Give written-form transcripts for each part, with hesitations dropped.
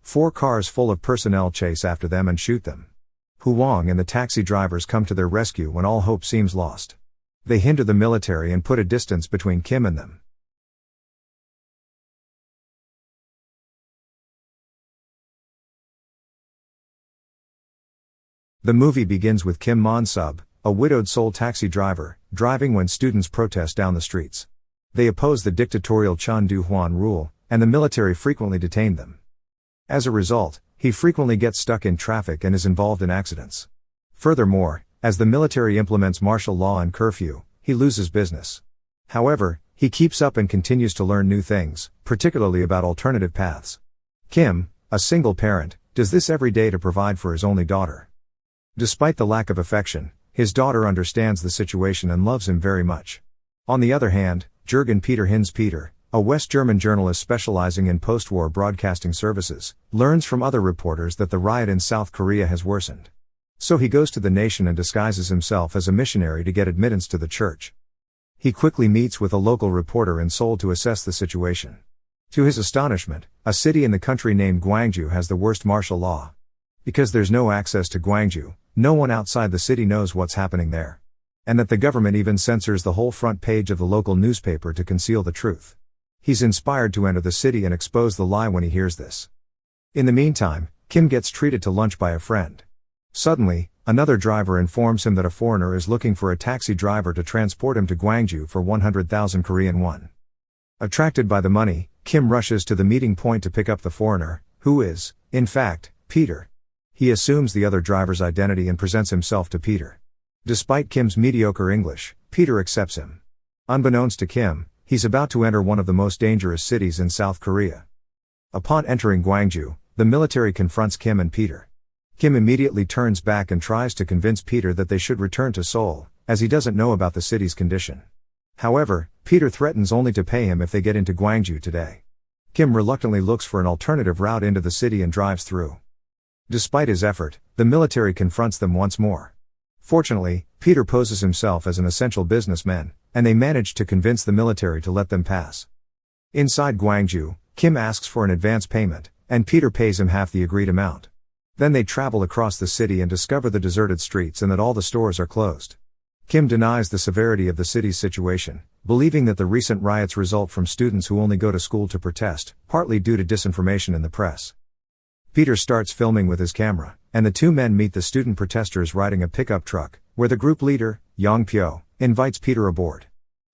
4 cars full of personnel chase after them and shoot them. Huang and the taxi drivers come to their rescue when all hope seems lost. They hinder the military and put a distance between Kim and them. The movie begins with Kim Mon-sub, a widowed Seoul taxi driver, driving when students protest down the streets. They oppose the dictatorial Chun Doo-hwan rule, and the military frequently detain them. As a result, he frequently gets stuck in traffic and is involved in accidents. Furthermore, as the military implements martial law and curfew, he loses business. However, he keeps up and continues to learn new things, particularly about alternative paths. Kim, a single parent, does this every day to provide for his only daughter. Despite the lack of affection, his daughter understands the situation and loves him very much. On the other hand, Jürgen Peter Hinz Peter, a West German journalist specializing in post-war broadcasting services, learns from other reporters that the riot in South Korea has worsened. So he goes to the nation and disguises himself as a missionary to get admittance to the church. He quickly meets with a local reporter in Seoul to assess the situation. To his astonishment, a city in the country named Gwangju has the worst martial law. Because there's no access to Gwangju, no one outside the city knows what's happening there. And that the government even censors the whole front page of the local newspaper to conceal the truth. He's inspired to enter the city and expose the lie when he hears this. In the meantime, Kim gets treated to lunch by a friend. Suddenly, another driver informs him that a foreigner is looking for a taxi driver to transport him to Gwangju for 100,000 Korean won. Attracted by the money, Kim rushes to the meeting point to pick up the foreigner, who is, in fact, Peter. He assumes the other driver's identity and presents himself to Peter. Despite Kim's mediocre English, Peter accepts him. Unbeknownst to Kim, he's about to enter one of the most dangerous cities in South Korea. Upon entering Gwangju, the military confronts Kim and Peter. Kim immediately turns back and tries to convince Peter that they should return to Seoul, as he doesn't know about the city's condition. However, Peter threatens only to pay him if they get into Gwangju today. Kim reluctantly looks for an alternative route into the city and drives through. Despite his effort, the military confronts them once more. Fortunately, Peter poses himself as an essential businessman, and they manage to convince the military to let them pass. Inside Gwangju, Kim asks for an advance payment, and Peter pays him half the agreed amount. Then they travel across the city and discover the deserted streets and that all the stores are closed. Kim denies the severity of the city's situation, believing that the recent riots result from students who only go to school to protest, partly due to disinformation in the press. Peter starts filming with his camera, and the two men meet the student protesters riding a pickup truck, where the group leader, Yang Pyo, invites Peter aboard.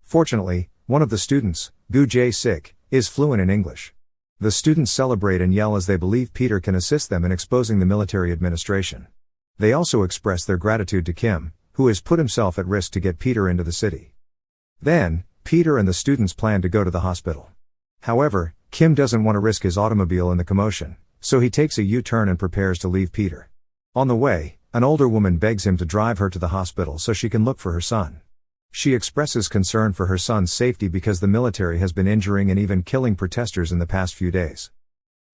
Fortunately, one of the students, Gu Jae-sik, is fluent in English. The students celebrate and yell as they believe Peter can assist them in exposing the military administration. They also express their gratitude to Kim, who has put himself at risk to get Peter into the city. Then, Peter and the students plan to go to the hospital. However, Kim doesn't want to risk his automobile in the commotion, so he takes a U-turn and prepares to leave Peter. On the way, an older woman begs him to drive her to the hospital so she can look for her son. She expresses concern for her son's safety because the military has been injuring and even killing protesters in the past few days.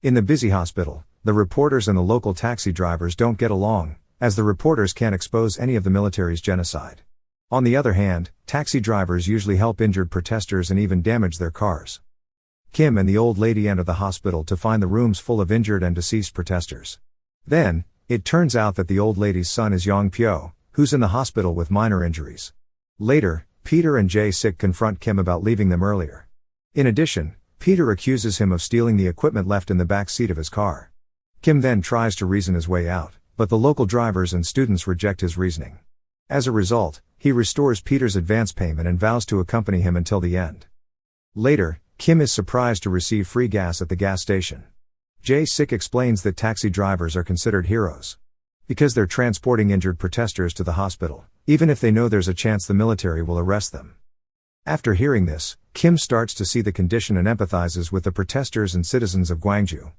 In the busy hospital, the reporters and the local taxi drivers don't get along, as the reporters can't expose any of the military's genocide. On the other hand, taxi drivers usually help injured protesters and even damage their cars. Kim and the old lady enter the hospital to find the rooms full of injured and deceased protesters. Then, it turns out that the old lady's son is Yang Pyo, who's in the hospital with minor injuries. Later, Peter and Jae-sik confront Kim about leaving them earlier. In addition, Peter accuses him of stealing the equipment left in the back seat of his car. Kim then tries to reason his way out, but the local drivers and students reject his reasoning. As a result, he restores Peter's advance payment and vows to accompany him until the end. Later, Kim is surprised to receive free gas at the gas station. Jae-sik explains that taxi drivers are considered heroes. Because they're transporting injured protesters to the hospital, even if they know there's a chance the military will arrest them. After hearing this, Kim starts to see the condition and empathizes with the protesters and citizens of Gwangju.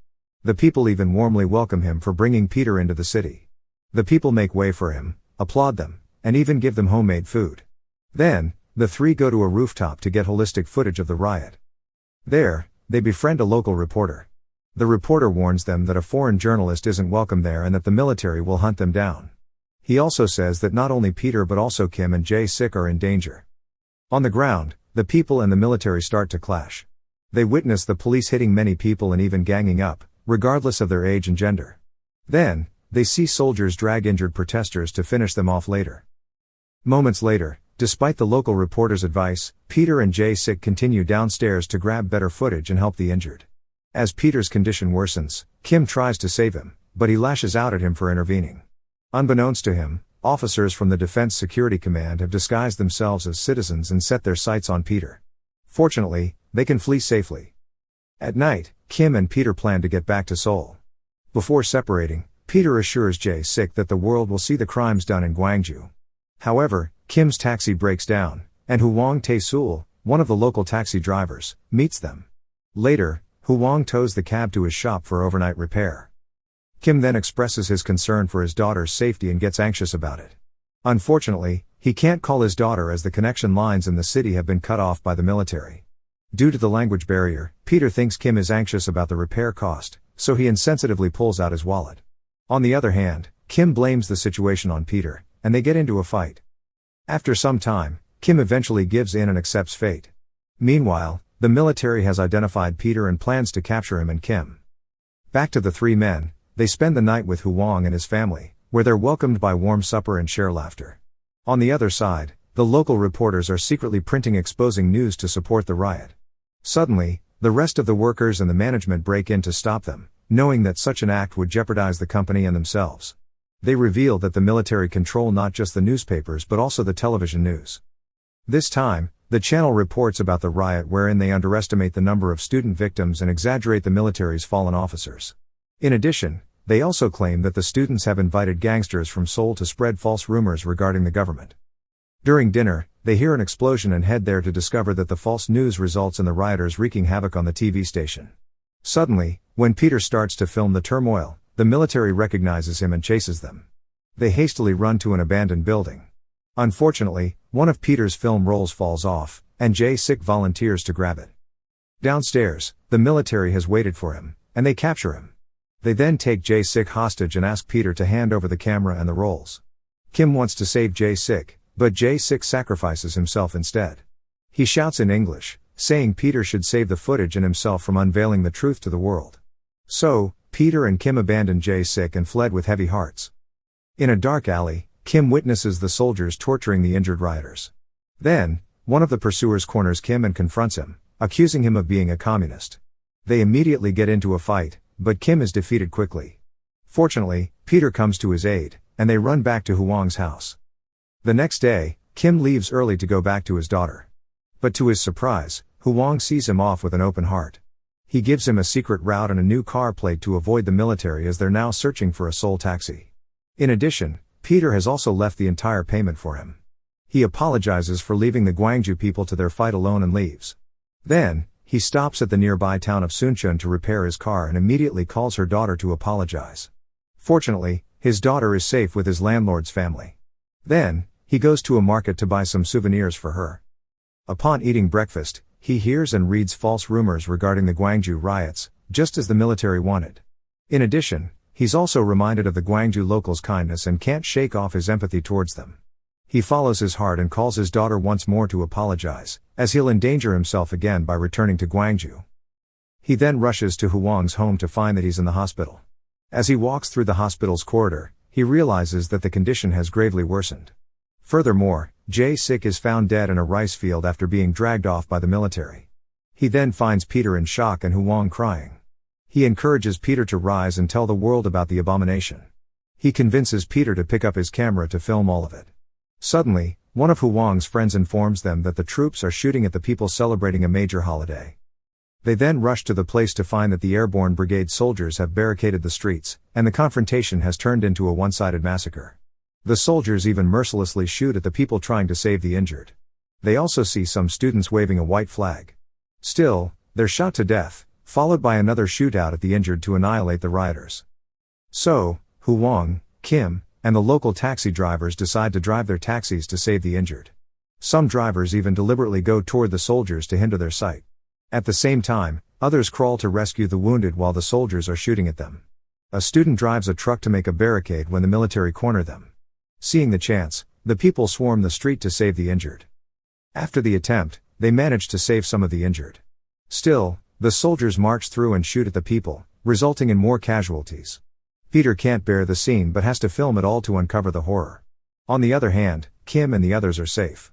The people even warmly welcome him for bringing Peter into the city. The people make way for him, applaud them, and even give them homemade food. Then, the three go to a rooftop to get holistic footage of the riot. There, they befriend a local reporter. The reporter warns them that a foreign journalist isn't welcome there and that the military will hunt them down. He also says that not only Peter but also Kim and Jae-sik are in danger. On the ground, the people and the military start to clash. They witness the police hitting many people and even ganging up, regardless of their age and gender. Then, they see soldiers drag injured protesters to finish them off later. Moments later, despite the local reporter's advice, Peter and Jae-sik continue downstairs to grab better footage and help the injured. As Peter's condition worsens, Kim tries to save him, but he lashes out at him for intervening. Unbeknownst to him, officers from the Defense Security Command have disguised themselves as citizens and set their sights on Peter. Fortunately, they can flee safely. At night, Kim and Peter plan to get back to Seoul. Before separating, Peter assures Jae-sik that the world will see the crimes done in Gwangju. However, Kim's taxi breaks down, and Hwang Tae-sul, one of the local taxi drivers, meets them. Later, Hwang tows the cab to his shop for overnight repair. Kim then expresses his concern for his daughter's safety and gets anxious about it. Unfortunately, he can't call his daughter as the connection lines in the city have been cut off by the military. Due to the language barrier, Peter thinks Kim is anxious about the repair cost, so he insensitively pulls out his wallet. On the other hand, Kim blames the situation on Peter, and they get into a fight. After some time, Kim eventually gives in and accepts fate. Meanwhile, the military has identified Peter and plans to capture him and Kim. Back to the three men, they spend the night with Hwang and his family, where they're welcomed by warm supper and share laughter. On the other side, the local reporters are secretly printing exposing news to support the riot. Suddenly, the rest of the workers and the management break in to stop them, knowing that such an act would jeopardize the company and themselves. They reveal that the military control not just the newspapers but also the television news. This time, the channel reports about the riot wherein they underestimate the number of student victims and exaggerate the military's fallen officers. In addition, they also claim that the students have invited gangsters from Seoul to spread false rumors regarding the government. During dinner, they hear an explosion and head there to discover that the false news results in the rioters wreaking havoc on the TV station. Suddenly, when Peter starts to film the turmoil, the military recognizes him and chases them. They hastily run to an abandoned building. Unfortunately, one of Peter's film rolls falls off, and Jae-sik volunteers to grab it. Downstairs, the military has waited for him, and they capture him. They then take Jae-sik hostage and ask Peter to hand over the camera and the rolls. Kim wants to save Jae-sik, but Jae-sik sacrifices himself instead. He shouts in English, saying Peter should save the footage and himself from unveiling the truth to the world. So, Peter and Kim abandoned Jae-sik and fled with heavy hearts. In a dark alley, Kim witnesses the soldiers torturing the injured rioters. Then, one of the pursuers corners Kim and confronts him, accusing him of being a communist. They immediately get into a fight, but Kim is defeated quickly. Fortunately, Peter comes to his aid, and they run back to Hwang's house. The next day, Kim leaves early to go back to his daughter. But to his surprise, Hwang sees him off with an open heart. He gives him a secret route and a new car plate to avoid the military as they're now searching for a Seoul taxi. In addition, Peter has also left the entire payment for him. He apologizes for leaving the Gwangju people to their fight alone and leaves. Then, he stops at the nearby town of Suncheon to repair his car and immediately calls her daughter to apologize. Fortunately, his daughter is safe with his landlord's family. Then, he goes to a market to buy some souvenirs for her. Upon eating breakfast, he hears and reads false rumors regarding the Gwangju riots, just as the military wanted. In addition, he's also reminded of the Gwangju locals' kindness and can't shake off his empathy towards them. He follows his heart and calls his daughter once more to apologize, as he'll endanger himself again by returning to Gwangju. He then rushes to Hwang's home to find that he's in the hospital. As he walks through the hospital's corridor, he realizes that the condition has gravely worsened. Furthermore, Jae-sik is found dead in a rice field after being dragged off by the military. He then finds Peter in shock and Hwang crying. He encourages Peter to rise and tell the world about the abomination. He convinces Peter to pick up his camera to film all of it. Suddenly, one of Hwang's friends informs them that the troops are shooting at the people celebrating a major holiday. They then rush to the place to find that the airborne brigade soldiers have barricaded the streets, and the confrontation has turned into a one-sided massacre. The soldiers even mercilessly shoot at the people trying to save the injured. They also see some students waving a white flag. Still, they're shot to death, followed by another shootout at the injured to annihilate the rioters. So, Hwang, Kim, and the local taxi drivers decide to drive their taxis to save the injured. Some drivers even deliberately go toward the soldiers to hinder their sight. At the same time, others crawl to rescue the wounded while the soldiers are shooting at them. A student drives a truck to make a barricade when the military corner them. Seeing the chance, the people swarm the street to save the injured. After the attempt, they manage to save some of the injured. Still, the soldiers march through and shoot at the people, resulting in more casualties. Peter can't bear the scene but has to film it all to uncover the horror. On the other hand, Kim and the others are safe.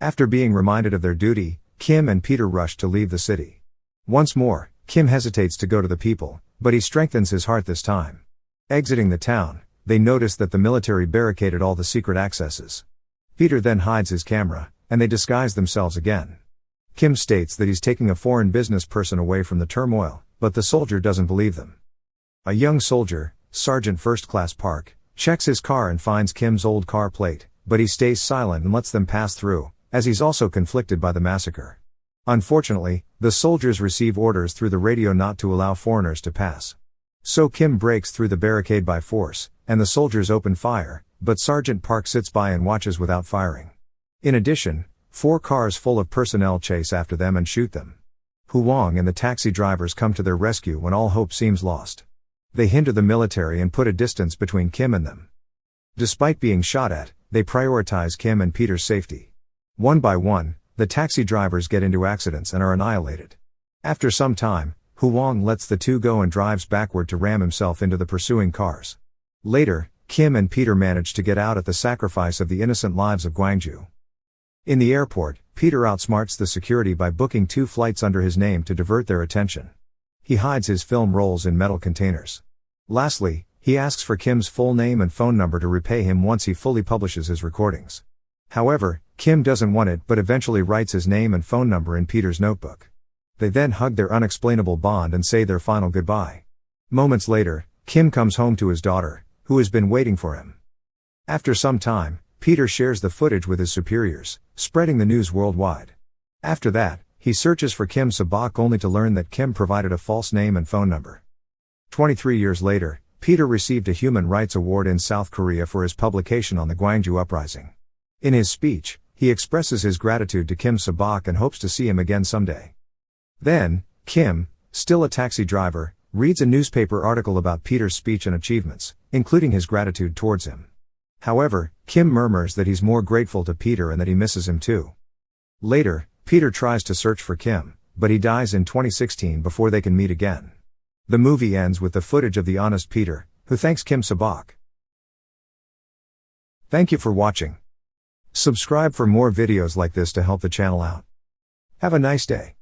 After being reminded of their duty, Kim and Peter rush to leave the city. Once more, Kim hesitates to go to the people, but he strengthens his heart this time. Exiting the town, they notice that the military barricaded all the secret accesses. Peter then hides his camera, and they disguise themselves again. Kim states that he's taking a foreign business person away from the turmoil, but the soldier doesn't believe them. A young soldier, Sergeant First Class Park, checks his car and finds Kim's old car plate, but he stays silent and lets them pass through, as he's also conflicted by the massacre. Unfortunately, the soldiers receive orders through the radio not to allow foreigners to pass. So Kim breaks through the barricade by force, and the soldiers open fire, but Sergeant Park sits by and watches without firing. In addition, 4 cars full of personnel chase after them and shoot them. Huang and the taxi drivers come to their rescue when all hope seems lost. They hinder the military and put a distance between Kim and them. Despite being shot at, they prioritize Kim and Peter's safety. One by one, the taxi drivers get into accidents and are annihilated. After some time, Huang lets the two go and drives backward to ram himself into the pursuing cars. Later, Kim and Peter manage to get out at the sacrifice of the innocent lives of Gwangju. In the airport, Peter outsmarts the security by booking 2 flights under his name to divert their attention. He hides his film rolls in metal containers. Lastly, he asks for Kim's full name and phone number to repay him once he fully publishes his recordings. However, Kim doesn't want it but eventually writes his name and phone number in Peter's notebook. They then hug their unexplainable bond and say their final goodbye. Moments later, Kim comes home to his daughter, who has been waiting for him. After some time, Peter shares the footage with his superiors, spreading the news worldwide. After that, he searches for Kim Sabak only to learn that Kim provided a false name and phone number. 23 years later, Peter received a Human Rights Award in South Korea for his publication on the Gwangju uprising. In his speech, he expresses his gratitude to Kim Sabak and hopes to see him again someday. Then, Kim, still a taxi driver, reads a newspaper article about Peter's speech and achievements, including his gratitude towards him. However, Kim murmurs that he's more grateful to Peter and that he misses him too. Later, Peter tries to search for Kim, but he dies in 2016 before they can meet again. The movie ends with the footage of the honest Peter, who thanks Kim Sabak. Thank you for watching. Subscribe for more videos like this to help the channel out. Have a nice day.